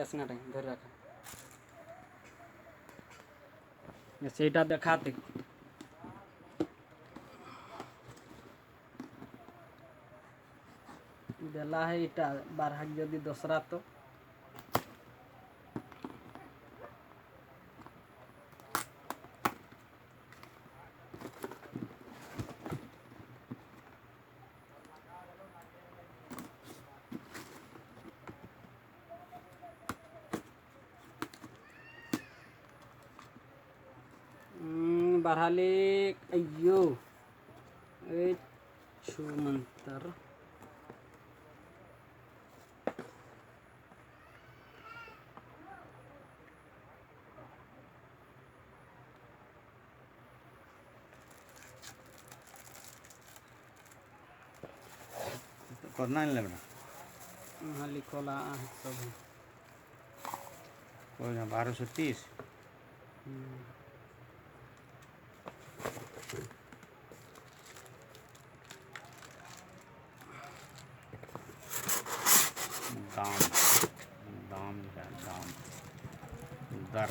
ऐसा धर रखा ସେଇଟା ଦେଖାते बेला है इटा बारह जदि दसरा तो बारहाले अयो छुमंतर करना नहीं लगना हाँ लिखोला सब कोई ना 1230 दाम दाम दाम दर